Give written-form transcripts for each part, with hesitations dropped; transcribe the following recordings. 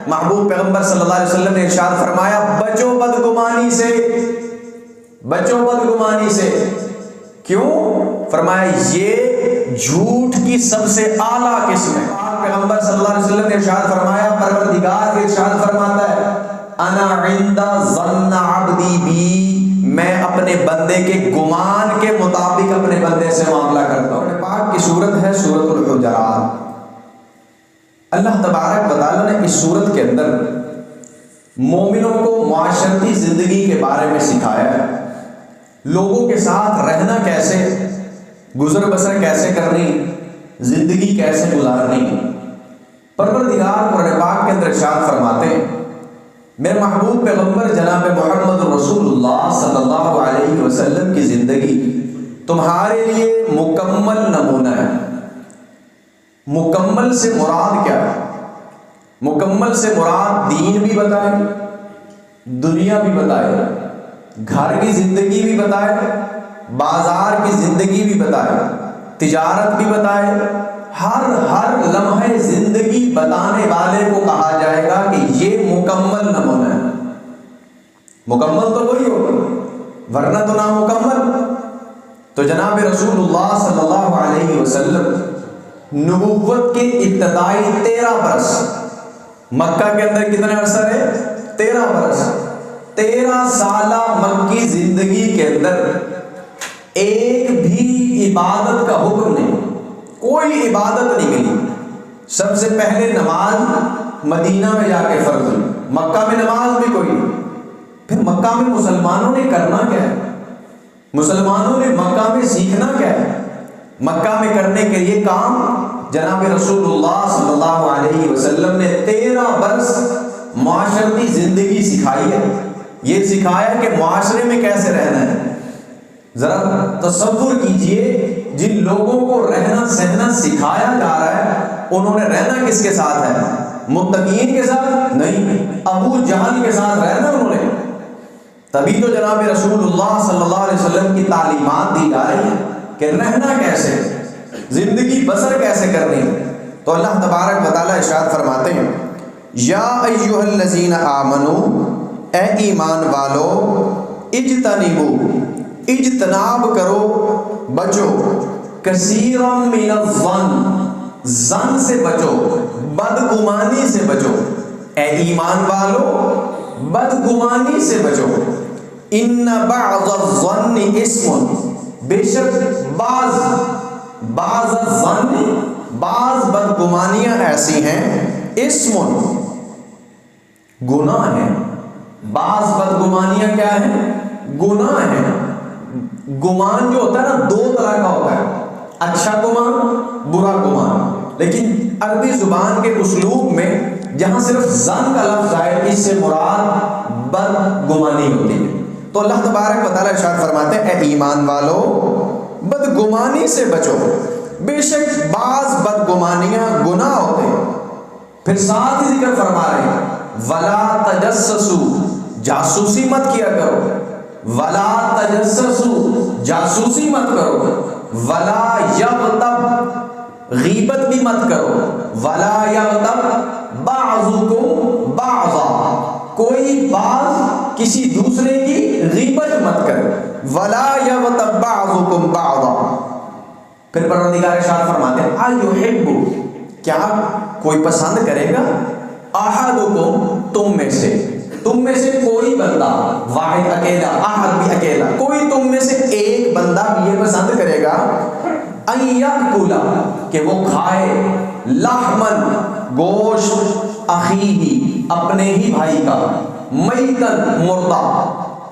محبوب پیغمبر صلی اللہ علیہ وسلم نے ارشاد فرمایا بچو بدگمانی سے، بچو بدگمانی سے۔ کیوں؟ فرمایا یہ جھوٹ کی سب سے اعلیٰ قسم ہے۔ پیغمبر صلی اللہ علیہ وسلم نے ارشاد فرمایا، پروردگار ارشاد فرماتا ہے انا عند ظن عبدی بی، میں اپنے بندے کے گمان کے مطابق اپنے بندے سے معاملہ کرتا ہوں۔ قرآن پاک کی سورت ہے سورۃ الحجرات۔ اللہ تبارک و تعالیٰ نے اس سورت کے اندر مومنوں کو معاشرتی زندگی کے بارے میں سکھایا ہے، لوگوں کے ساتھ رہنا کیسے، گزر بسر کیسے کرنی، زندگی کیسے گزارنی۔ پروردگار قرآن پاک کے اندر ارشاد فرماتے ہیں، میرے محبوب پیغمبر جناب محمد رسول اللہ صلی اللہ علیہ وسلم کی زندگی تمہارے لیے مکمل نمونہ ہے۔ مکمل سے مراد کیا ہے؟ مکمل سے مراد دین بھی بتائے، دنیا بھی بتائے، گھر کی زندگی بھی بتائے، بازار کی زندگی بھی بتائے، تجارت بھی بتائے، ہر لمحے زندگی بتانے والے کو کہا جائے گا کہ یہ مکمل نمونہ ہے۔ مکمل تو وہی ہوگا، ورنہ تو نامکمل۔ تو جناب رسول اللہ صلی اللہ علیہ وسلم نبوت کے ابتدائی 13 برس، مکہ کے اندر کتنے عرصہ رہے؟ 13 برس۔ 13 سالہ مکی زندگی کے اندر ایک بھی عبادت کا حکم نہیں، کوئی عبادت نہیں ملی۔ سب سے پہلے نماز مدینہ میں جا کے فرض ہوئی، مکہ میں نماز بھی کوئی نہیں۔ پھر مکہ میں مسلمانوں نے کرنا کیا ہے؟ مسلمانوں نے مکہ میں سیکھنا کیا ہے؟ مکہ میں کرنے کے لیے کام جناب رسول اللہ صلی اللہ علیہ وسلم نے 13 برس معاشرتی زندگی سکھائی ہے۔ یہ سکھایا کہ معاشرے میں کیسے رہنا ہے۔ ذرا تصور کیجئے، جن لوگوں کو رہنا سہنا سکھایا جا رہا ہے انہوں نے رہنا کس کے ساتھ ہے؟ متقین کے ساتھ نہیں، ابو جہل کے ساتھ رہنا انہوں نے۔ تبھی تو جناب رسول اللہ صلی اللہ علیہ وسلم کی تعلیمات دی جا رہی ہیں کہ رہنا کیسے، زندگی بسر کیسے کرنی۔ تو اللہ تبارک و تعالیٰ ارشاد فرماتے ہیں یا ایھا الذین آمنو، اے ایمان والو، اجتنبو، اجتناب کرو، بچو، کثیرا من الظن، ظن سے بچو، بدگمانی سے بچو۔ اے ایمان والو بدگمانی سے بچو۔ ان بعض الظن اسم، بے شک بعض الظن، بعض بدگمانیاں ایسی ہیں، اسم، گناہ ہیں۔ بعض بدگمانیاں کیا ہیں؟ گناہ ہیں۔ گمان جو ہوتا ہے نا 2 طرح کا ہوتا ہے، اچھا گمان، برا گمان۔ لیکن عربی زبان کے اسلوب میں جہاں صرف ظن کا لفظ آئے، اس سے مراد بدگمانی ہوتی ہے۔ تو اللہ تبارک و تعالیٰ ارشاد فرماتے ہیں اے ایمان والو بدگمانی سے بچو، بے شک بعض بدگمانیاں گناہ ہوتے ہیں۔ پھر ساتھ ہی ذکر فرما رہے ہیں ولا تجسسوا، جاسوسی مت کیا کرو، ولا تجسسوا، جاسوسی مت کرو، ولا یغتب، غیبت بھی مت کرو، ولا یغتب بعضکم بعضا، کوئی بعض کسی دوسرے کی غیبت مت کرے، ولا یغتب بعضکم بعضا۔ پھر پروردگار ارشاد فرماتے ہیں ایحب، کیا کوئی پسند کرے گا، احدکم، تم میں سے کوئی بندہ، واحد اکیلا، احد بھی اکیلا، کوئی تم میں سے ایک بندہ بھی یہ پسند کرے گا ان یاکل، کہ وہ کھائے، لحمن، گوشت، اخیہ، اپنے ہی بھائی کا، میتن، مردہ۔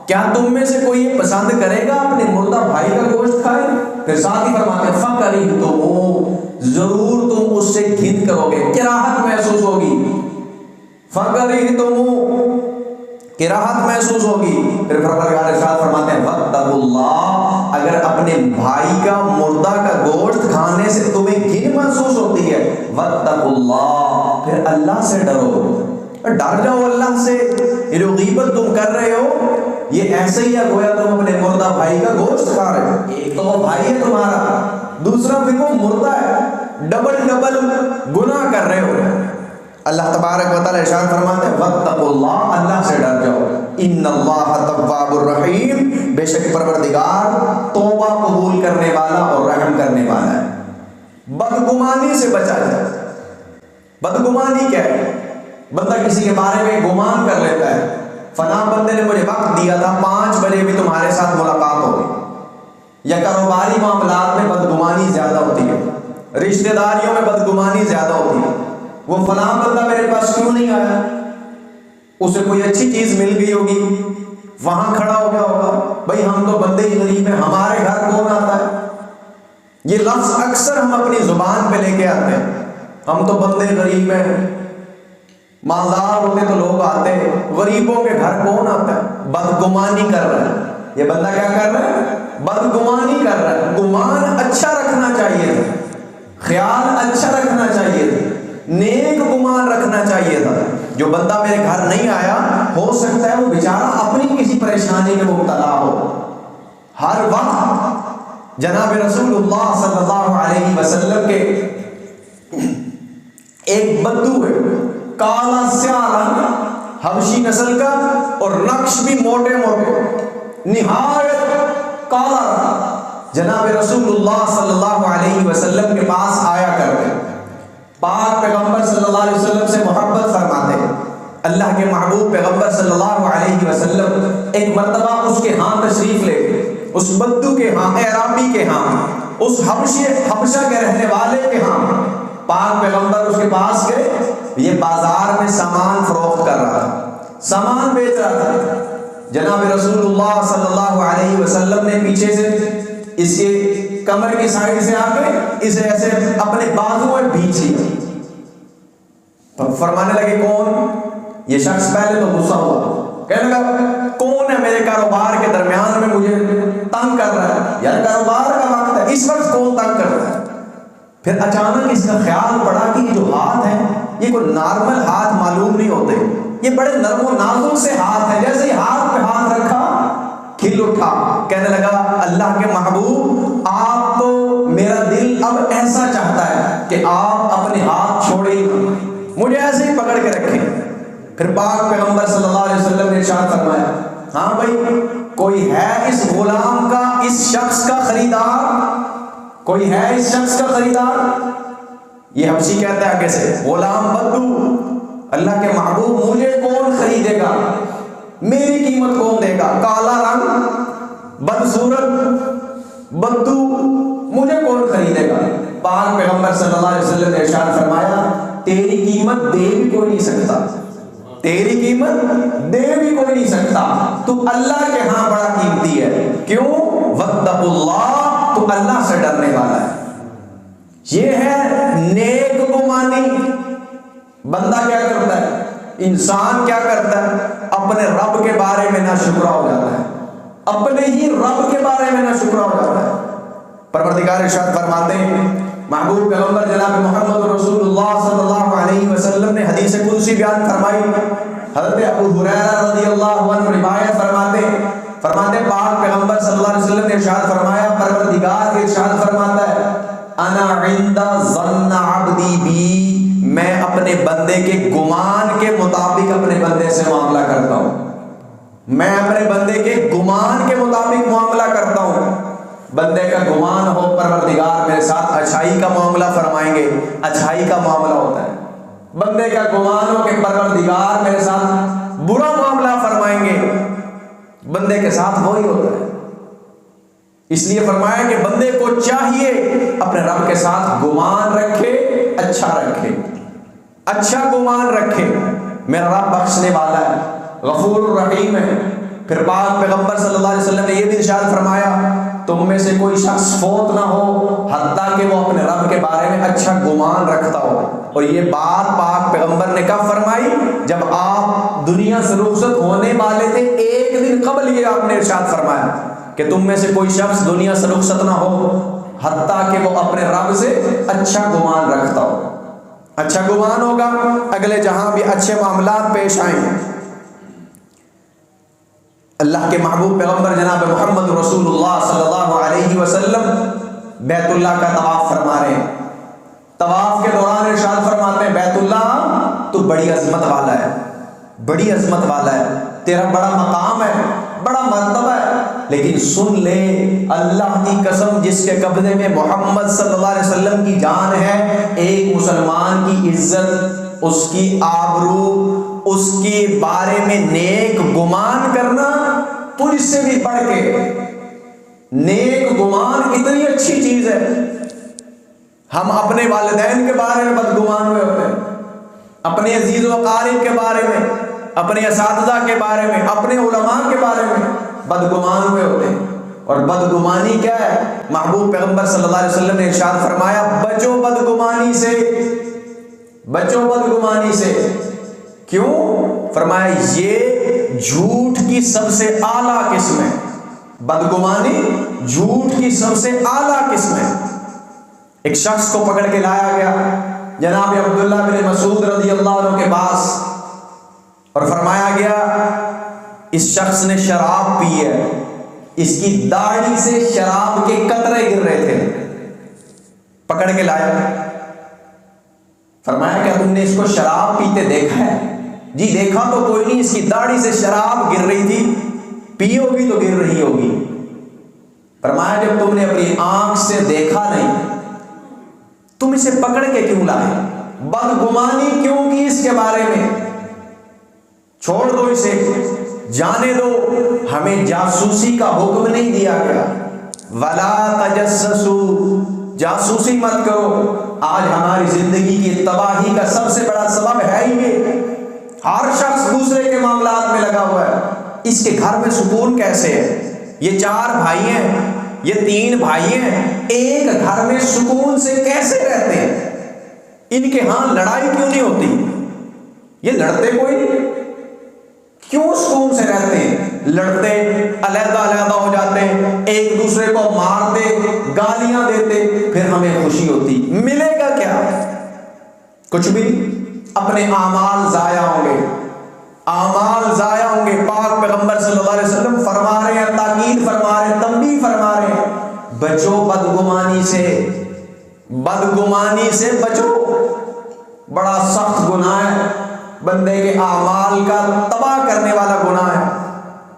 کیا تم میں سے کوئی یہ پسند کرے گا اپنے مردہ بھائی کا گوشت کھائے؟ پھر ساتھ ہی فرماتے ہیں فَكَرِهْتُمُوهُ، ضرور تم اس سے گھن کرو گے، کراہت محسوس ہوگی۔ فَكَرِهْتُمُوهُ، کراہت محسوس ہوگی۔ پھر پروردگار ارشاد فرماتے ہیں وَاتَّقُوا اللَّهَ، اگر اپنے بھائی کا مردہ کا گوشت کھانے سے تمہیں گھن محسوس ہوتی ہے، وَاتَّقُوا اللَّهَ، پھر اللہ سے ڈرو، ڈر جاؤ اللہ سے۔ یہ جو غیبت تم کر رہے ہو یہ ایسے ہی ہے گویا تم اپنے مردہ بھائی کا گوشت کھا رہے ہو۔ ایک تو وہ بھائی ہے تمہارا، دوسرا پھر وہ مردہ ہے، ڈبل گناہ کر رہے ہو۔ اللہ تبارک و تعالیٰ ارشاد فرماتے ہیں واتقوا اللہ، اللہ سے ڈر جاؤ، ان اللہ تواب الرحیم، بے شک پروردگار توبہ قبول کرنے والا اور رحم کرنے والا ہے۔ بدگمانی سے بچا جائے۔ بدگمانی کیا ہے؟ بندہ کسی کے بارے میں گمان کر لیتا ہے، فلاں بندے نے مجھے وقت دیا تھا 5 بجے بھی تمہارے ساتھ ملاقات ہوگی، یا کاروباری معاملات میں بدگمانی زیادہ ہوتی ہے، رشتہ داریوں میں بدگمانی زیادہ ہوتی ہے، وہ فلاں بندہ میرے پاس کیوں نہیں آیا، اسے کوئی اچھی چیز مل گئی ہوگی، وہاں کھڑا ہو گیا ہوگا، بھائی ہم تو بندے ہی غریب ہیں، ہمارے گھر کون آتا ہے؟ یہ لفظ اکثر ہم اپنی زبان پہ لے کے آتے ہیں، ہم تو بندے غریب ہیں، مالدار ہوتے تو لوگ آتے، غریبوں کے گھر کون آتا ہے؟ بدگمانی کر رہا ہے یہ بندہ، کیا کر رہا ہے؟ بدگمانی کر رہا ہے۔ گمان اچھا رکھنا چاہیے تھا، خیال اچھا رکھنا چاہیے تھا، نیک گمان رکھنا چاہیے تھا۔ جو بندہ میرے گھر نہیں آیا، ہو سکتا ہے وہ بیچارہ اپنی کسی پریشانی میں مبتلا ہو۔ ہر وقت جناب رسول اللہ صلی اللہ علیہ وسلم کے ایک بدو ہے، کالا سیاہ رنگ، حبشی نسل کا، اور نقش بھی موٹے موٹے، نہایت کالا رنگ، جناب رسول اللہ صلی اللہ علیہ وسلم کے پاس آیا کرتے، پاک پیغمبر صلی اللہ علیہ وسلم سے محبت فرماتے۔ اللہ کے محبوب پیغمبر صلی اللہ علیہ وسلم ایک مرتبہ اس کے ہاں تشریف لے گئے، اس بدو کے ہاں، اعرابی کے ہاں، اس حبشہ کے رہنے والے کے ہاں۔ پاک پیغمبر اس کے پاس گئے، یہ بازار میں سامان فروخت کر رہا تھا، سامان بیچ رہا تھا۔ جناب رسول اللہ صلی اللہ علیہ وسلم نے پیچھے سے اس کے کمر کی سائڈ سے آ کے اسے ایسے اپنے بازو میں بھینچ لیا، فرمانے لگے کون؟ یہ شخص پہلے تو غصہ ہوا، کہنے لگا کون ہے میرے کاروبار کے درمیان میں مجھے تنگ کر رہا ہے؟ یار کاروبار کا وقت ہے، اس وقت کون تنگ کر رہا ہے؟ پھر اچانک اس کا خیال پڑا کہ یہ جو ہاتھ ہے یہ کوئی نارمل ہاتھ معلوم نہیں ہوتے، یہ بڑے نرم و نازک سے ہاتھ ہے، جیسے ہی ہاتھ پہ ہاتھ رکھا کھل اٹھا، کہنے لگا اللہ کے محبوب آپ تو، میرا دل اب ایسا چاہتا ہے کہ آپ اپنے ہاتھ چھوڑے ہی مجھے ایسے ہی پکڑ کے رکھیں۔ پھر پاک پیغمبر صلی اللہ علیہ وسلم نے ارشاد فرمایا، ہاں بھائی کوئی ہے اس غلام کا، اس شخص کا خریدار؟ کوئی ہے اس شخص کا خریدار؟ یہ حبشی کہتا ہے آگے سے، غلام بدو، اللہ کے محبوب مجھے کون خریدے گا، میری قیمت کون دے گا؟ کالا رنگ، بدصورت بدو، مجھے کون خریدے گا؟ پاک پیغمبر صلی اللہ علیہ وسلم نے ارشاد فرمایا تیری قیمت دے بھی کوئی نہیں سکتا، تیری قیمت دے بھی کوئی نہیں سکتا، تو اللہ کے ہاں بڑا قیمتی ہے۔ کیوں؟ واتقوا اللہ، تو اللہ سے ڈرنے والا ہے۔ یہ ہے نیک گمانی۔ بندہ کیا کرتا ہے؟ انسان کیا کرتا ہے؟ اپنے رب کے بارے میں ناشکرا ہو جاتا ہے، اپنے ہی رب کے بارے میں ناشکرا ہو جاتا ہے۔ پروردگار ارشاد فرماتے ہیں، محبوب پیغمبر جناب محمد رسول اللہ صلی اللہ علیہ وسلم نے حدیث قدسی بیان فرمائی، حضرت ابو ہریرہ رضی اللہ عنہ روایت فرماتے پاک پیغمبر صلی اللہ علیہ وسلم نے ارشاد فرمایا، پروردگار ارشاد فرماتا ہے انا عند ظن عبدی بی، میں اپنے بندے کے گمان کے مطابق اپنے بندے سے معاملہ کرتا ہوں، میں اپنے بندے کے گمان کے مطابق معاملہ کرتا ہوں۔ بندے کا گمان ہو پروردگار میرے ساتھ اچھائی کا معاملہ فرمائیں گے، اچھائی کا معاملہ ہوتا ہے۔ بندے کا گمان ہو کہ پروردگار میرے ساتھ برا معاملہ فرمائیں گے، بندے کے ساتھ وہی ہوتا ہے۔ اس لیے فرمایا کہ بندے کو چاہیے اپنے رب کے ساتھ گمان رکھے، اچھا رکھے، اچھا گمان رکھے، میرا رب بخشنے والا ہے، غفور الرحیم ہے۔ پھر پاک پیغمبر صلی اللہ علیہ وسلم نے یہ بھی ارشاد فرمایا، تم میں سے کوئی شخص فوت نہ ہو حتیٰ کہ وہ اپنے رب کے بارے میں اچھا گمان رکھتا ہو۔ اور یہ بات پاک پیغمبر نے کب فرمائی؟ جب آپ دنیا سے رخصت ہونے والے تھے، ایک دن قبل یہ آپ نے ارشاد فرمایا کہ تم میں سے کوئی شخص دنیا سے رخصت نہ ہو حتیٰ کہ وہ اپنے رب سے اچھا گمان رکھتا ہو۔ اچھا گمان ہوگا، اگلے جہاں بھی اچھے معاملات پیش آئیں۔ اللہ کے محبوب پیغمبر جناب محمد رسول اللہ صلی اللہ علیہ وسلم بیت اللہ کا طواف فرما رہے ہیں، طواف کے دوران ارشاد فرماتے ہیں بیت اللہ تو بڑی عظمت والا ہے، بڑی عظمت والا ہے، تیرا بڑا مقام ہے، بڑا مرتبہ ہے، لیکن سن لے اللہ کی قسم جس کے قبضے میں محمد صلی اللہ علیہ وسلم کی جان ہے، ایک مسلمان کی عزت، اس کی آبرو، اس کے بارے میں نیک گمان کرنا تجھ سے بھی بڑھ کے، نیک گمان اتنی اچھی چیز ہے۔ ہم اپنے والدین کے بارے میں بدگمان ہوئے ہوتے ہیں، اپنے عزیز و اقارب کے بارے میں، اپنے اساتذہ کے بارے میں، اپنے علماء کے بارے میں بدگمان ہوئے ہوتے ہیں۔ اور بدگمانی کیا ہے؟ محبوب پیغمبر صلی اللہ علیہ وسلم نے ارشاد فرمایا بچو بدگمانی سے، بچو بدگمانی سے۔ کیوں؟ فرمایا یہ جھوٹ کی سب سے اعلیٰ قسم ہے، بدگمانی جھوٹ کی سب سے اعلیٰ قسم ہے۔ ایک شخص کو پکڑ کے لایا گیا جناب عبداللہ بن مسعود رضی اللہ عنہ کے پاس، اور فرمایا گیا اس شخص نے شراب پی ہے، اس کی داڑھی سے شراب کے قطرے گر رہے تھے، پکڑ کے لایا۔ فرمایا کیا تم نے اس کو شراب پیتے دیکھا ہے؟ جی دیکھا تو کوئی نہیں، اس کی داڑھی سے شراب گر رہی تھی، پی ہوگی تو گر رہی ہوگی۔ فرمایا جب تم نے اپنی آنکھ سے دیکھا نہیں، تم اسے پکڑ کے کیوں لائے؟ بدگمانی کیوں کی اس کے بارے میں؟ چھوڑ دو اسے، جانے دو، ہمیں جاسوسی کا حکم نہیں دیا گیا۔ ولا تجسسوا، جاسوسی مت کرو۔ آج ہماری زندگی کی تباہی کا سب سے بڑا سبب ہے یہ، ہر شخص دوسرے کے معاملات میں لگا ہوا ہے۔ اس کے گھر میں سکون کیسے ہے؟ یہ 4 بھائی ہیں، یہ 3 بھائی ہیں، ایک گھر میں سکون سے کیسے رہتے ہیں؟ ان کے ہاں لڑائی کیوں نہیں ہوتی؟ یہ لڑتے کوئی نہیں، کیوں سکون سے رہتے ہیں؟ لڑتے، علیحدہ علیحدہ ہو جاتے، ایک دوسرے کو مارتے، گالیاں دیتے، پھر ہمیں خوشی ہوتی۔ ملے گا کیا؟ کچھ بھی نہیں۔ اپنے اعمال ضائع ہوں گے، اعمال ضائع ہوں گے۔ پاک پیغمبر صلی اللہ علیہ وسلم فرما رہے ہیں، تاکید فرما رہے ہیں، تنبیہ فرما رہے ہیں، بچو بدگمانی سے، بدگمانی سے بچو۔ بڑا سخت گناہ ہے، بندے کے اعمال کا تباہ کرنے والا گناہ ہے۔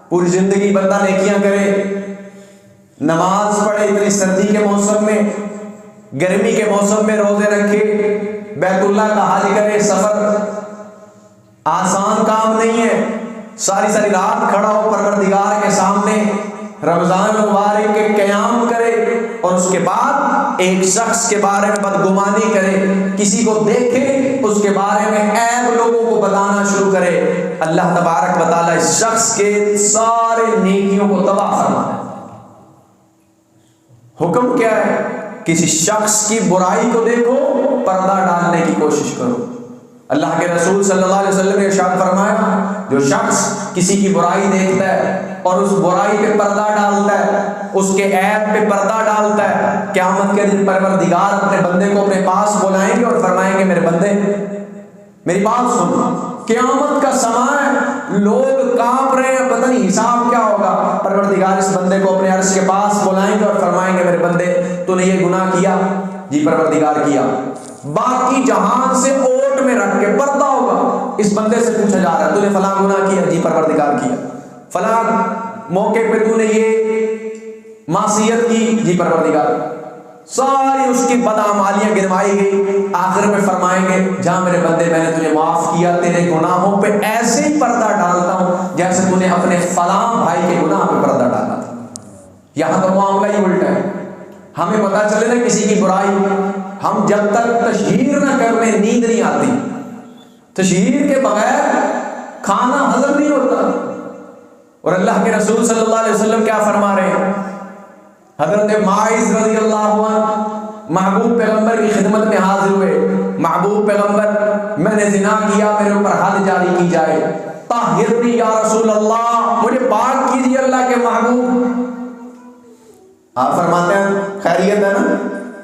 پوری زندگی بندہ نیکیاں کرے، نماز پڑھے، اتنی سردی کے موسم میں، گرمی کے موسم میں روزے رکھے، بیت اللہ کا حج کرے، سفر آسان کام نہیں ہے۔ ساری ساری رات کھڑا ہو پروردگار کے سامنے، رمضان مبارک کے قیام کرے، اور اس کے بعد ایک شخص کے بارے میں بدگمانی کرے، کسی کو دیکھے اس کے بارے میں عیب لوگوں کو بتانا شروع کرے۔ اللہ تبارک و تعالیٰ اس شخص کے سارے نیکیوں کو تباہ فرما ہے۔ حکم کیا ہے؟ کسی شخص کی برائی کو دیکھو، پردہ ڈالنے کی کوشش کرو۔ اللہ کے رسول صلی اللہ علیہ وسلم نے ارشاد فرمایا جو شخص کسی کی برائی دیکھتا ہے اور اس برائی پہ پردہ ڈالتا ہے، اس کے عیب پہ پردہ ڈالتا ہے، قیامت کے دن پروردگار اپنے بندے کو اپنے پاس بلائیں گے اور فرمائیں گے میرے بندے میری بات سن، قیامت کا سماں ہے، لوگ کانپ رہے ہیں، پتہ نہیں حساب کیا ہوگا۔ پروردگار اس بندے کو اپنے عرش کے پاس بلائیں گے اور فرمائیں گے میرے بندے تو نے یہ گناہ کیا؟ جی پروردگار کیا۔ باقی جہان سے اوٹ میں رکھ کے پردہ ہوگا، اس بندے سے پوچھا جا رہا ہے تو نے فلاں گناہ کیا؟ جی پروردگار کیا۔ فلاں موقع پہ تو نے یہ معصیت کی؟ جی پروردگار۔ ساری اس کی بدعمالیاں گنوائی گئی، آخر میں فرمائیں گے جہاں میرے بندے میں نے تجھے معاف کیا، تیرے گناہوں پہ ایسے ہی پردہ ڈالتا ہوں جیسے تو نے اپنے فلاں بھائی کے گناہ پہ پردہ ڈالا تھا۔ یہاں تو معاملہ ہی الٹا ہے۔ ہمیں پتہ چلے نا کسی کی برائی، ہم جب تک تشہیر نہ کر لیں نیند نہیں آتی، تشہیر کے بغیر کھانا ہضم نہیں ہوتا۔ اور اللہ کے رسول صلی اللہ علیہ وسلم کیا فرما رہے ہیں؟ حضرت ماعز رضی اللہ عنہ محبوب پیغمبر کی خدمت میں حاضر ہوئے، محبوب پیغمبر میں نے زنا کیا، میرے اوپر حد جاری کی جائے، طاہرنی یا رسول اللہ، مجھے پاک کیجیے اللہ کے محبوب۔ آپ فرماتے ہیں خیریت ہے نا؟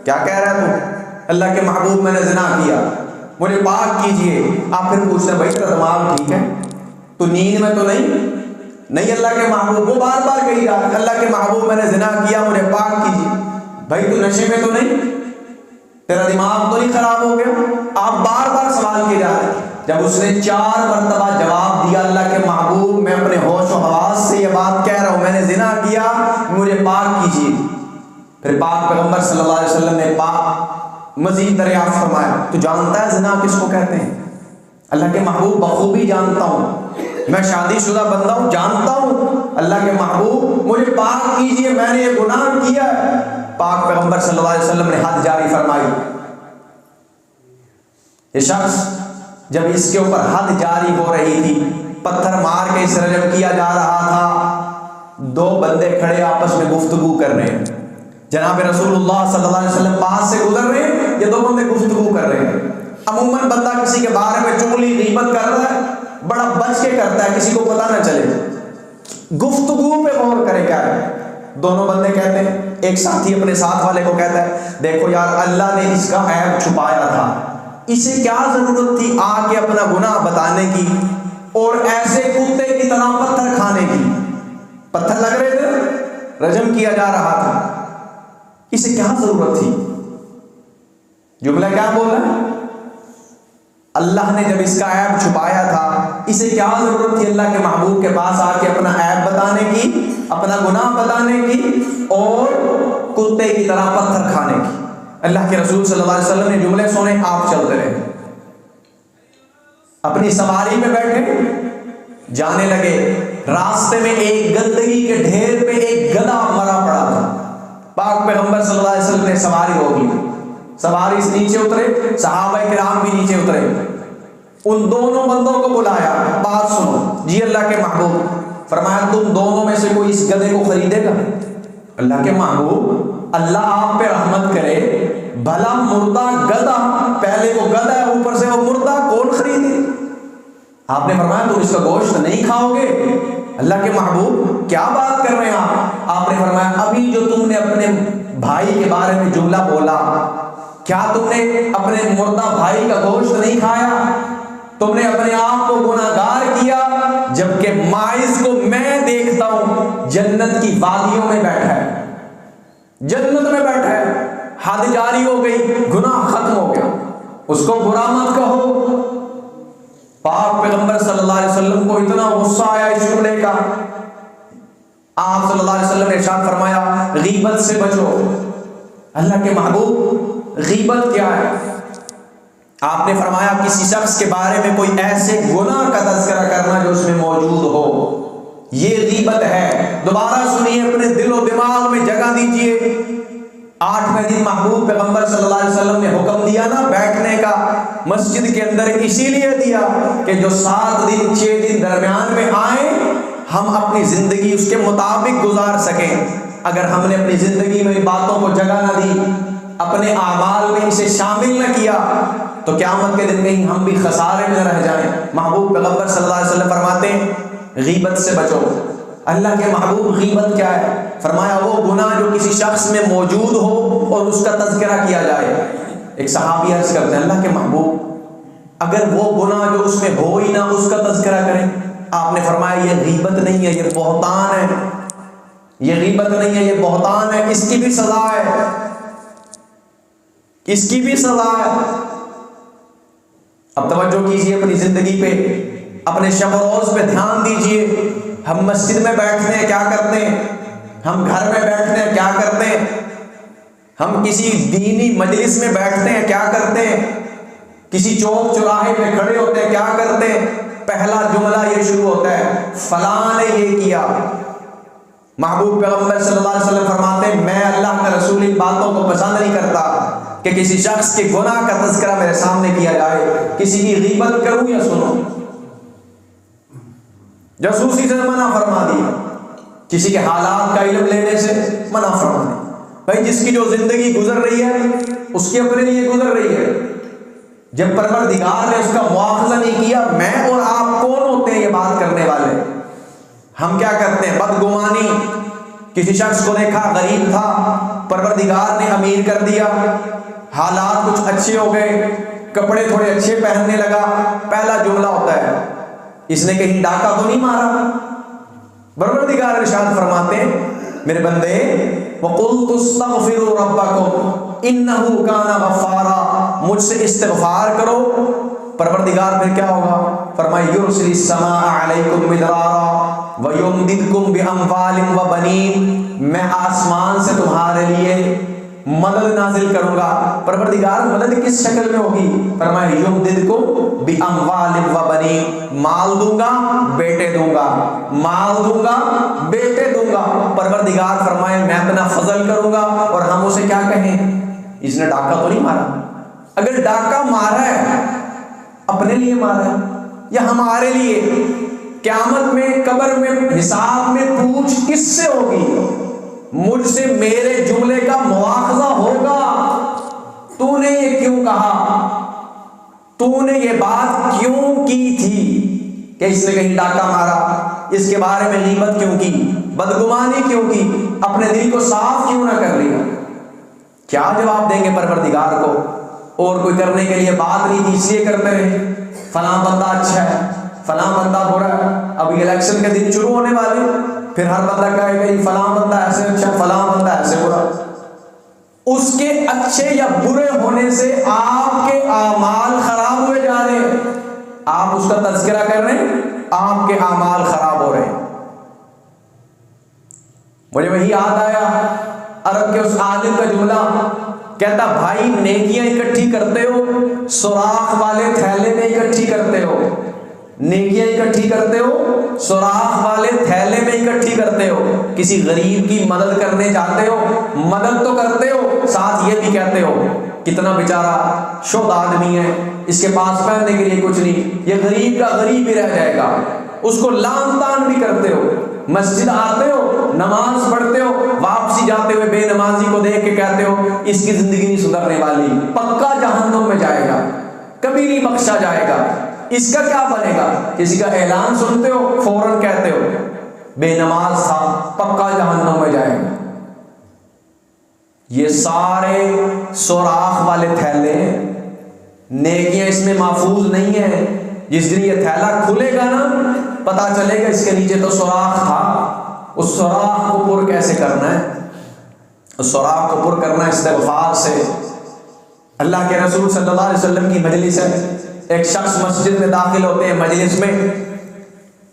کیا کہہ رہا ہے تو؟ اللہ کے محبوب میں نے زنا کیا، مجھے پاک کیجیے۔ آپ پھر پوچھتے ہیں بھائی تیرا دماغ ٹھیک ہے؟ تو نیند میں تو نہیں اللہ کے محبوب، وہ بار بار کہی جا رہا ہے اللہ کے محبوب میں نے زنا کیا، مجھے پاک کیجیے۔ بھائی تو نشے میں تو نہیں؟ تیرا دماغ تو نہیں خراب ہو گیا؟ آپ بار بار سوال کیے جا رہے ہیں۔ جب اس نے 4 مرتبہ جواب دیا اللہ کے محبوب میں اپنے ہوش و حواس سے یہ بات کہہ رہا ہوں میں نے زنا کیا، مجھے پاک کیجیے، پھر پاک پیغمبر صلی اللہ علیہ وسلم نے مزید دریافت فرمایا تو جانتا ہے زنا کس کو کہتے ہیں؟ اللہ کے محبوب بخوبی جانتا ہوں، میں شادی شدہ بندہ ہوں، جانتا ہوں، اللہ کے محبوب مجھے پاک کیجیے، میں نے یہ گناہ کیا ہے۔ پاک پیغمبر صلی اللہ علیہ وسلم نے حد جاری فرمائی۔ یہ شخص جب اس کے اوپر حد جاری ہو رہی تھی، پتھر مار کے اسے رجم کیا جا رہا تھا، 2 بندے کھڑے آپس میں گفتگو کر رہے ہیں، جناب رسول اللہ صلی اللہ علیہ وسلم پاس سے گزر رہے ہیں، یہ 2 بندے گفتگو کر رہے ہیں۔ عموماً بندہ کسی کے بارے میں چغلی غیبت کر رہا ہے، بڑا بچ کے کرتا ہے، کسی کو پتہ نہ چلے، گفتگو پہ غور کرے کیا ہے۔ دونوں بندے کہتے ہیں، ایک ساتھی اپنے ساتھ والے کو کہتا ہے دیکھو یار اللہ نے اس کا عیب چھپایا تھا، اسے کیا ضرورت تھی آ کے اپنا گناہ بتانے کی اور ایسے کتے کی طرح پتھر کھانے کی، پتھر لگ رہے تھے، رجم کیا جا رہا تھا، اسے کیا ضرورت تھی؟ جملہ کیا بولا؟ اللہ نے جب اس کا عیب چھپایا تھا اسے کیا ضرورت تھی اللہ کے محبوب کے پاس آ کے اپنا عیب بتانے کی، اپنا گناہ بتانے کی اور کتے کی طرح پتھر کھانے کی۔ اللہ کے رسول صلی اللہ علیہ وسلم نے جملے سنے، آپ چلتے رہے، اپنی سواری میں بیٹھے جانے لگے، راستے میں ایک گندگی کے ڈھیر پہ ایک گدھا مرا پڑا تھا۔ پاک پیغمبر صلی اللہ علیہ وسلم نے سواری روک لی، سواری سے نیچے اترے، صحابہ کرام بھی نیچے اترے، ان دونوں بندوں کو بلایا، بات سنو جی اللہ کے محبوب، فرمایا تم دونوں میں سے کوئی اس گدھے کو خریدے گا؟ اللہ کے محبوب اللہ آپ پہ رحمت کرے، بھلا مردہ گدھا، پہلے وہ گدھا ہے اوپر سے وہ مردہ، کون خریدے؟ آپ نے فرمایا تم اس کا گوشت نہیں کھاؤ گے؟ اللہ کے محبوب کیا بات کر رہے ہیں آپ نے فرمایا ابھی جو تم نے اپنے بھائی کے بارے میں جملہ بولا، کیا تم نے اپنے مردہ بھائی کا گوشت نہیں کھایا؟ تم نے اپنے آپ کو گناہگار کیا، جبکہ ماعز کو میں دیکھتا ہوں جنت کی وادیوں میں بیٹھا ہے، جنت میں بیٹھا ہے، حد جاری ہو گئی، گناہ ختم ہو گیا، اس کو برا مت کہو۔ پاک پیغمبر صلی اللہ علیہ وسلم کو اتنا غصہ آیا اس جملے کا، آپ صلی اللہ علیہ وسلم نے ارشاد فرمایا غیبت سے بچو۔ اللہ کے محبوب غیبت کیا ہے؟ آپ نے فرمایا کسی شخص کے بارے میں کوئی ایسے گناہ کا تذکرہ کرنا جو اس میں موجود ہو، یہ غیبت ہے۔ دوبارہ سنیے، اپنے دل و دماغ میں جگہ دیجئے۔ 8ویں دن محبوب پیغمبر صلی اللہ علیہ وسلم نے حکم دیا نا بیٹھنے کا مسجد کے اندر، اسی لیے دیا کہ جو 7 دن 6 دن درمیان میں آئیں ہم اپنی زندگی اس کے مطابق گزار سکیں۔ اگر ہم نے اپنی زندگی میں باتوں کو جگہ نہ دی، اپنے اعمال میں اسے شامل نہ کیا، تو قیامت کے دن کہیں ہم بھی خسارے میں نہ رہ جائیں۔ محبوب پیغمبر صلی اللہ علیہ وسلم فرماتے ہیں غیبت سے بچو۔ اللہ کے محبوب غیبت کیا ہے؟ فرمایا وہ گناہ جو کسی شخص میں موجود ہو اور اس کا تذکرہ کیا جائے۔ ایک صحابی عرض کرتے ہیں اللہ کے محبوب اگر وہ گناہ جو اس میں ہو ہی نہ اس کا تذکرہ کریں؟ آپ نے فرمایا یہ غیبت نہیں ہے، یہ بہتان ہے، یہ غیبت نہیں ہے، یہ بہتان ہے، اس کی بھی سزا ہے، اس کی بھی سزا ہے۔ اب توجہ کیجئے اپنی زندگی پہ، اپنے شب و روز پہ دھیان دیجئے۔ ہم مسجد میں بیٹھتے ہیں کیا کرتے ہیں؟ ہم گھر میں بیٹھتے ہیں کیا کرتے ہیں؟ ہم کسی دینی مجلس میں بیٹھتے ہیں کیا کرتے ہیں؟ کسی چوک چوراہے پہ کھڑے ہوتے ہیں کیا کرتے ہیں؟ پہلا جملہ یہ شروع ہوتا ہے فلاں نے یہ کیا۔ محبوب پیغمبر صلی اللہ علیہ وسلم فرماتے ہیں میں اللہ کا رسول ان باتوں کو پسند نہیں کرتا کہ کسی شخص کے گناہ کا تذکرہ میرے سامنے کیا جائے، کسی کی غیبت کروں یا سنوں۔ جاسوسی سے منع فرما دیا، کسی کے حالات کا علم لینے سے منع فرما دیا۔ بھائی جس کی جو زندگی گزر رہی ہے اس کی اپنے لیے گزر رہی ہے، جب پروردگار نے اس کا مواخذہ نہیں کیا، میں اور آپ کون ہوتے ہیں یہ بات کرنے والے؟ ہم کیا کرتے ہیں؟ بدگمانی، کسی شخص کو دیکھا غریب تھا، پروردگار نے امیر کر دیا، حالات کچھ اچھے ہو گئے، کپڑے تھوڑے اچھے پہننے لگا، پہلا جملہ ہوتا ہے اس نے کہیں ڈاکہ تو نہیں مارا؟ پروردگار ارشاد فرماتے ہیں میرے بندے وَقُلْتُ اسْتَغْفِرُوا رَبَّكُمْ إِنَّهُ كَانَ غَفَّارًا، مجھ سے استغفار کرو پروردگار پھر کیا ہوگا؟ فرمائے یرسل السماء علیکم مدرارا ویمددکم باموال وبنین، میں آسمان سے تمہارے لیے مدد نازل کروں گا۔ پروردگار مدد کس شکل میں ہوگی؟ فرمائے یمددکم باموال وبنین، مال دوں گا بیٹے دوں گا، مال دوں گا بیٹے دوں گا۔ پروردگار فرمائے میں اپنا فضل کروں گا، اور ہم اسے کیا کہیں؟ اس نے ڈاکہ تو نہیں مارا؟ اگر ڈاکہ مارا ہے اپنے لیے مارا ہے یا ہمارے لیے؟ قیامت میں قبر میں حساب میں پوچھ کس سے ہوگی؟ مجھ سے میرے جملے کا مواخذہ ہوگا۔ تو نے یہ کیوں کہا؟ تو نے یہ بات کیوں کی تھی کہ اس نے کہیں ڈاکہ مارا؟ اس کے بارے میں غیبت کیوں کی؟ بدگمانی کیوں کی؟ اپنے دل کو صاف کیوں نہ کر لیا؟ کیا جواب دیں گے پروردگار کو؟ اور کوئی کرنے کے لیے بات نہیں تھی اس لیے کرتے رہے، فلاں بندہ اچھا ہے فلاں بندہ برا ہے۔ ابھی الیکشن کے دن شروع ہونے والے، پھر ہر بندہ کہے گا فلاں بندہ ایسے اچھا فلاں بندہ ایسے برا۔ اس کے اچھے یا برے ہونے سے آپ کے اعمال خراب ہوئے جا رہے ہیں۔ آپ اس کا تذکرہ کر رہے ہیں، آپ کے اعمال خراب ہو رہے ہیں۔ مجھے وہی یاد آیا عرب کے اس عالم کا جملہ، کہتا بھائی نیکیاں اکٹھی کرتے ہو سوراخ والے تھیلے میں اکٹھی کرتے ہو، نیکیاں اکٹھی کرتے ہو سوراخ والے تھیلے میں اکٹھی کرتے ہو۔ کسی غریب کی مدد کرنے جاتے ہو، مدد تو کرتے ہو، ساتھ یہ بھی کہتے ہو کتنا بیچارہ شد آدمی ہے، اس کے پاس پہننے کے لیے کچھ نہیں، یہ غریب کا غریب ہی رہ جائے گا۔ اس کو لان تان بھی کرتے ہو۔ مسجد آتے ہو، نماز پڑھتے ہو، واپسی جاتے ہوئے بے نمازی کو دیکھ کے کہتے ہو اس کی زندگی نہیں سدھرنے والی، پکا جہنم میں جائے گا، کبھی نہیں بخشا جائے گا، اس کا کیا بنے گا؟ کسی کا اعلان سنتے ہو فوراً کہتے ہو بے نماز تھا، پکا جہنم میں جائے گا۔ یہ سارے سوراخ والے تھیلے ہیں، نیکیاں اس میں محفوظ نہیں ہیں۔ جس دن یہ تھیلا کھلے گا نا، پتا چلے گا اس کے نیچے تو سوراخ تھا۔ اس سوراخ کو پر کیسے کرنا ہے؟ اس سوراخ کو پر کرنا استغفار سے۔ اللہ کے رسول صلی اللہ علیہ وسلم کی مجلس ہے، ایک شخص مسجد میں داخل ہوتے ہیں، مجلس میں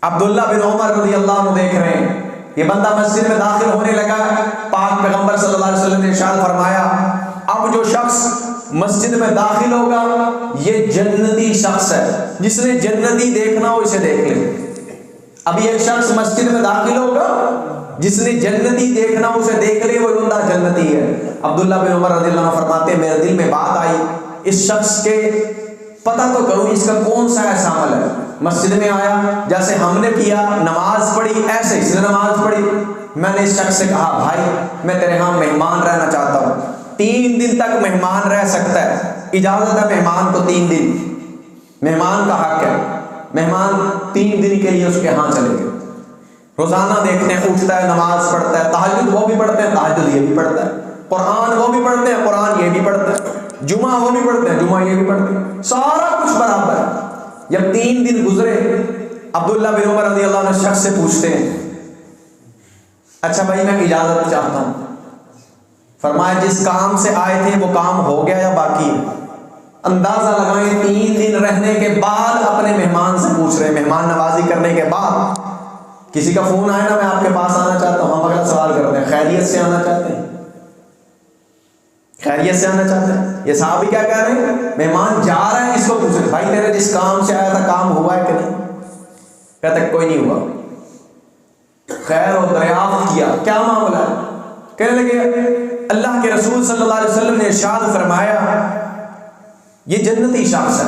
عبداللہ بن عمر رضی اللہ عنہ دیکھ رہے ہیں، یہ بندہ مسجد میں داخل ہونے لگا، پاک پیغمبر صلی اللہ علیہ وسلم نے ارشاد فرمایا اب جو شخص مسجد میں داخل ہوگا یہ جنتی شخص ہے، جس نے جنتی دیکھنا ہو اسے دیکھ لے۔ اب یہ شخص مسجد میں داخل ہوگا، جس نے جنتی دیکھنا ہو اسے دیکھ لے، وہ بندہ جنتی ہے۔ عبداللہ بن عمر رضی اللہ عنہ فرماتے ہیں میرے دل میں بات آئی، اس شخص کے پتہ تو کروں اس کا کون سا ایسا عمل ہے۔ مسجد میں آیا، جیسے ہم نے کیا نماز پڑھی ایسے اس نے نماز پڑھی۔ میں نے اس شخص سے کہا بھائی میں تیرے ہاں مہمان رہنا چاہتا ہوں، 3 دن تک مہمان رہ سکتا ہے، اجازت ہے مہمان کو 3 دن، مہمان کا حق ہے، مہمان 3 دن کے لیے اس کے ہاں چلے گئے۔ روزانہ دیکھتے ہیں اٹھتا ہے نماز پڑھتا ہے، تہجد وہ بھی پڑھتے ہیں، تہجد یہ بھی پڑھتا ہے، قرآن وہ بھی پڑھتے ہیں، قرآن یہ بھی پڑھتے ہیں، جمعہ وہ بھی پڑھتے ہیں، جمعہ یہ بھی پڑھتے ہیں، سارا کچھ برابر ہے۔ جب 3 دن گزرے، عبداللہ بن عمر رضی اللہ عنہ شخص سے پوچھتے ہیں اچھا بھائی میں اجازت چاہتا ہوں۔ فرمایا جس کام سے آئے تھے وہ کام ہو گیا یا باقی ہے؟ اندازہ لگائیں 3 دن رہنے کے بعد اپنے مہمان سے پوچھ رہے ہیں، مہمان نوازی کرنے کے بعد۔ کسی کا فون آئے نا میں آپ کے پاس آنا چاہتا ہوں، ہم اگلا سوال کرتے ہیں خیریت سے آنا چاہتے ہیں، خیریت سے آنا چاہتے ہیں؟ یہ صحابی کیا کہہ رہے ہیں؟ مہمان جا رہا ہے، اس کو پوچھ رہے بھائی تیرے جس کام سے آیا تھا کام ہوا ہے کہ نہیں؟ کہتا ہے کوئی نہیں ہوا۔ خیر و دریافت کیا، کیا معاملہ ہے؟ کہنے لگے اللہ کے رسول صلی اللہ علیہ وسلم نے ارشاد فرمایا یہ جنتی شخص ہے،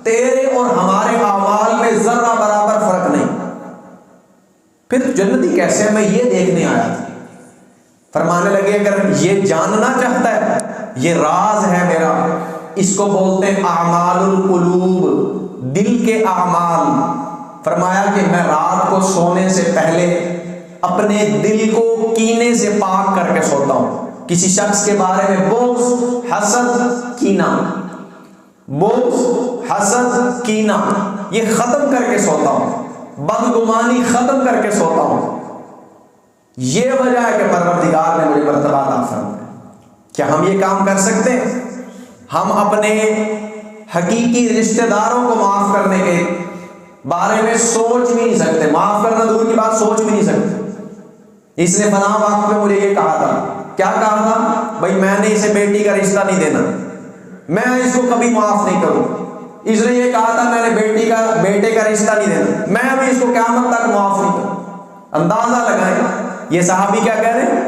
تیرے اور ہمارے اعمال میں ذرہ برابر فرق نہیں۔ پھر جنتی کیسے ہے؟ میں یہ دیکھنے آیا تھا۔ فرمانے لگے اگر یہ جاننا چاہتا ہے یہ راز ہے میرا، اس کو بولتے ہیں اعمال القلوب، دل کے اعمال۔ فرمایا کہ میں رات کو سونے سے پہلے اپنے دل کو کینے سے پاک کر کے سوتا ہوں، کسی شخص کے بارے میں بغض، حسد، کینہ، بغض، حسد، کینہ یہ ختم کر کے سوتا ہوں، بدگمانی ختم کر کے سوتا ہوں۔ یہ وجہ ہے کہ پروردگار نے مجھے مرتبہ عطا فرمایا۔ کیا ہم یہ کام کر سکتے ہیں؟ ہم اپنے حقیقی رشتہ داروں کو معاف کرنے کے بارے میں سوچ بھی نہیں سکتے، معاف کرنا دور کی بات، سوچ بھی نہیں سکتے۔ اس نے فلاں وقت میں مجھے یہ کہا تھا، کیا کہا تھا؟ بھائی میں نے اسے بیٹی کا رشتہ نہیں دینا، میں اس کو کبھی معاف نہیں کروں۔ اس نے یہ کہا تھا میں نے بیٹے کا رشتہ نہیں دینا، میں ابھی اس کو قیامت تک معاف نہیں کروں۔ اندازہ لگائیں یہ صحابی کیا کہہ رہے ہیں؟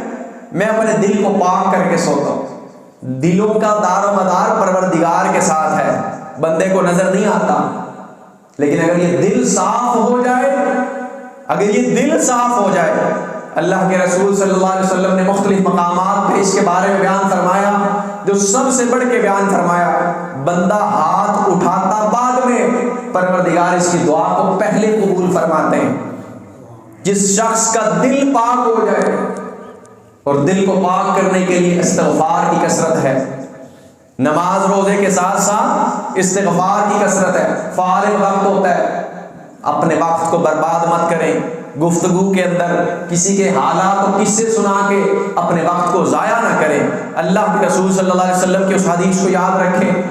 میں اپنے دل کو پاک کر کے سوتا ہوں۔ دلوں کا دار و مدار پروردگار کے ساتھ ہے، بندے کو نظر نہیں آتا، لیکن اگر یہ دل صاف ہو جائے، اگر یہ دل صاف ہو جائے، اللہ کے رسول صلی اللہ علیہ وسلم نے مختلف مقامات پہ اس کے بارے میں بیان فرمایا، جو سب سے بڑھ کے بیان فرمایا، بندہ ہاتھ اٹھاتا بعد میں، پروردگار اس کی دعا کو پہلے قبول فرماتے ہیں۔ جس شخص کا دل پاک ہو جائے، اور دل کو پاک کرنے کے لیے استغفار کی کثرت ہے، نماز روزے کے ساتھ ساتھ استغفار کی کثرت ہے۔ فارغ وقت ہوتا ہے، اپنے وقت کو برباد مت کریں، گفتگو کے اندر کسی کے حالات و قصے سنا کے اپنے وقت کو ضائع نہ کریں۔ اللہ کے رسول صلی اللہ علیہ وسلم کی اس حدیث کو یاد رکھیں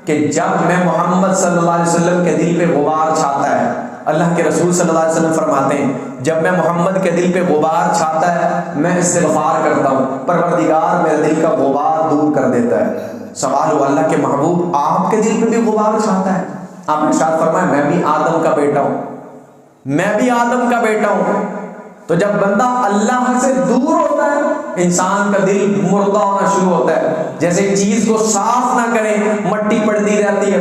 کہ جب میں محمد صلی اللہ علیہ وسلم کے دل پہ غبار چھاتا ہے، اللہ کے رسول صلی اللہ علیہ وسلم فرماتے ہیں جب میں محمد کے دل پہ غبار چھاتا ہے میں استغفار کرتا ہوں، پروردگار میرے دل کا غبار دور کر دیتا ہے۔ سوال ہوا اللہ کے محبوب آپ کے دل پہ بھی غبار چھاتا ہے؟ آپ نے ارشاد فرمایا میں بھی آدم کا بیٹا ہوں، میں بھی آدم کا بیٹا ہوں۔ تو جب بندہ اللہ سے دور ہوتا ہے انسان کا دل مردہ ہونا شروع ہوتا ہے، جیسے چیز کو صاف نہ کریں مٹی پڑتی رہتی ہے،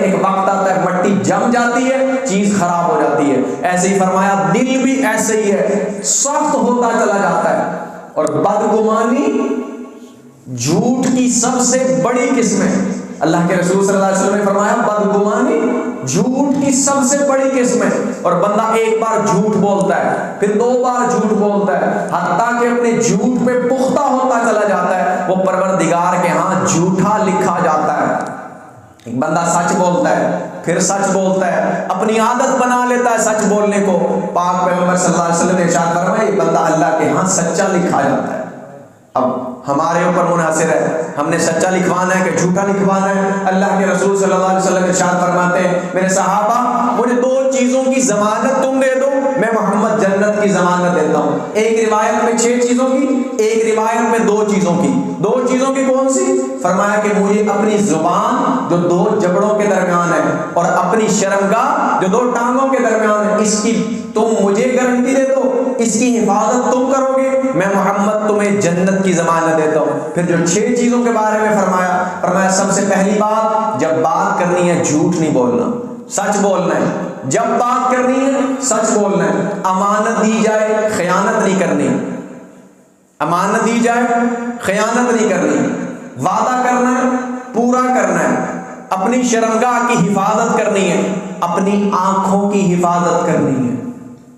ایک وقت آتا ہے مٹی جم جاتی ہے، چیز خراب ہو جاتی ہے۔ ایسے ہی فرمایا دل بھی ایسے ہی ہے، سخت ہوتا چلا جاتا ہے۔ اور بدگمانی جھوٹ کی سب سے بڑی قسم ہے۔ اللہ کے رسول صلی اللہ علیہ وسلم نے فرمایا بدگمانی جھوٹ کی سب سے بڑی قسم ہے، اور بندہ ایک بار جھوٹ بولتا ہے، پھر 2 بار جھوٹ بولتا ہے، حتیٰ کہ اپنے جھوٹ پہ پختہ ہوتا چلا جاتا ہے، وہ پروردگار کے ہاں جھوٹا لکھا جاتا ہے۔ ایک بندہ سچ بولتا ہے، پھر سچ بولتا ہے، اپنی عادت بنا لیتا ہے سچ بولنے کو، پاک پیغمبر صلی اللہ علیہ وسلم نے ارشاد فرمایا یہ بندہ اللہ کے ہاں سچا لکھا جاتا ہے۔ اب ہمارے اوپر منحصر ہے، ہم نے سچا لکھوانا ہے کہ جھوٹا لکھوانا ہے۔ اللہ کے رسول صلی اللہ علیہ وسلم ارشاد فرماتے ہیں میرے صحابہ مجھے 2 چیزوں کی ضمانت تم دے دو، میں محمد جنت کی ضمانت دیتا ہوں۔ ایک روایت میں 6 چیزوں کی، ایک روایت میں 2 چیزوں کی۔ 2 چیزوں کی کون سی؟ فرمایا کہ مجھے اپنی زبان جو 2 جبڑوں کے درمیان ہے، اور اپنی شرمگاہ جو 2 ٹانگوں کے درمیان ہے، اس کی تم مجھے گارنٹی دے دو، اس کی حفاظت تم کرو گے، میں محمد تمہیں جنت کی ضمانت دیتا ہوں۔ پھر جو 6 چیزوں کے بارے میں فرمایا سب سے پہلی بات جب بات کرنی ہے جھوٹ نہیں بولنا، سچ بولنا ہے۔ جب بات کرنی ہے سچ بولنا ہے، امانت دی جائے خیانت نہیں کرنی، امانت دی جائے خیانت نہیں کرنی، وعدہ کرنا ہے پورا کرنا ہے، اپنی شرمگاہ کی حفاظت کرنی ہے، اپنی آنکھوں کی حفاظت کرنی ہے،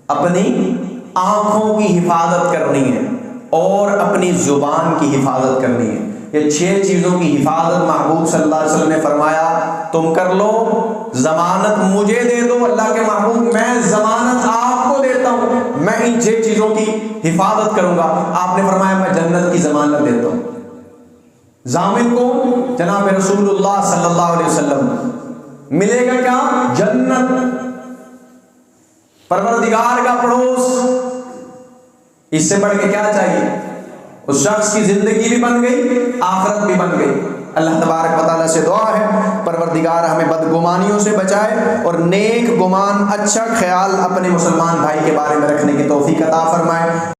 اپنی آنکھوں کی حفاظت کرنی ہے، اور اپنی زبان کی حفاظت کرنی ہے۔ یہ 6 چیزوں کی حفاظت محبوب صلی اللہ علیہ وسلم نے فرمایا تم کر لو، ضمانت مجھے دے دو اللہ کے محبوب، میں ضمانت آپ کو دیتا ہوں، میں ان 6 چیزوں کی حفاظت کروں گا۔ آپ نے فرمایا میں جنت کی ضمانت دیتا ہوں۔ ضامن کون؟ جناب رسول اللہ صلی اللہ علیہ وسلم۔ ملے گا کیا؟ جنت، پروردگار کا پڑوس، اس سے بڑھ کے کیا چاہیے؟ اس شخص کی زندگی بھی بن گئی، آخرت بھی بن گئی۔ اللہ تبارک و تعالیٰ سے دعا ہے پروردگار ہمیں بدگمانیوں سے بچائے، اور نیک گمان اچھا خیال اپنے مسلمان بھائی کے بارے میں رکھنے کی توفیق عطا فرمائے۔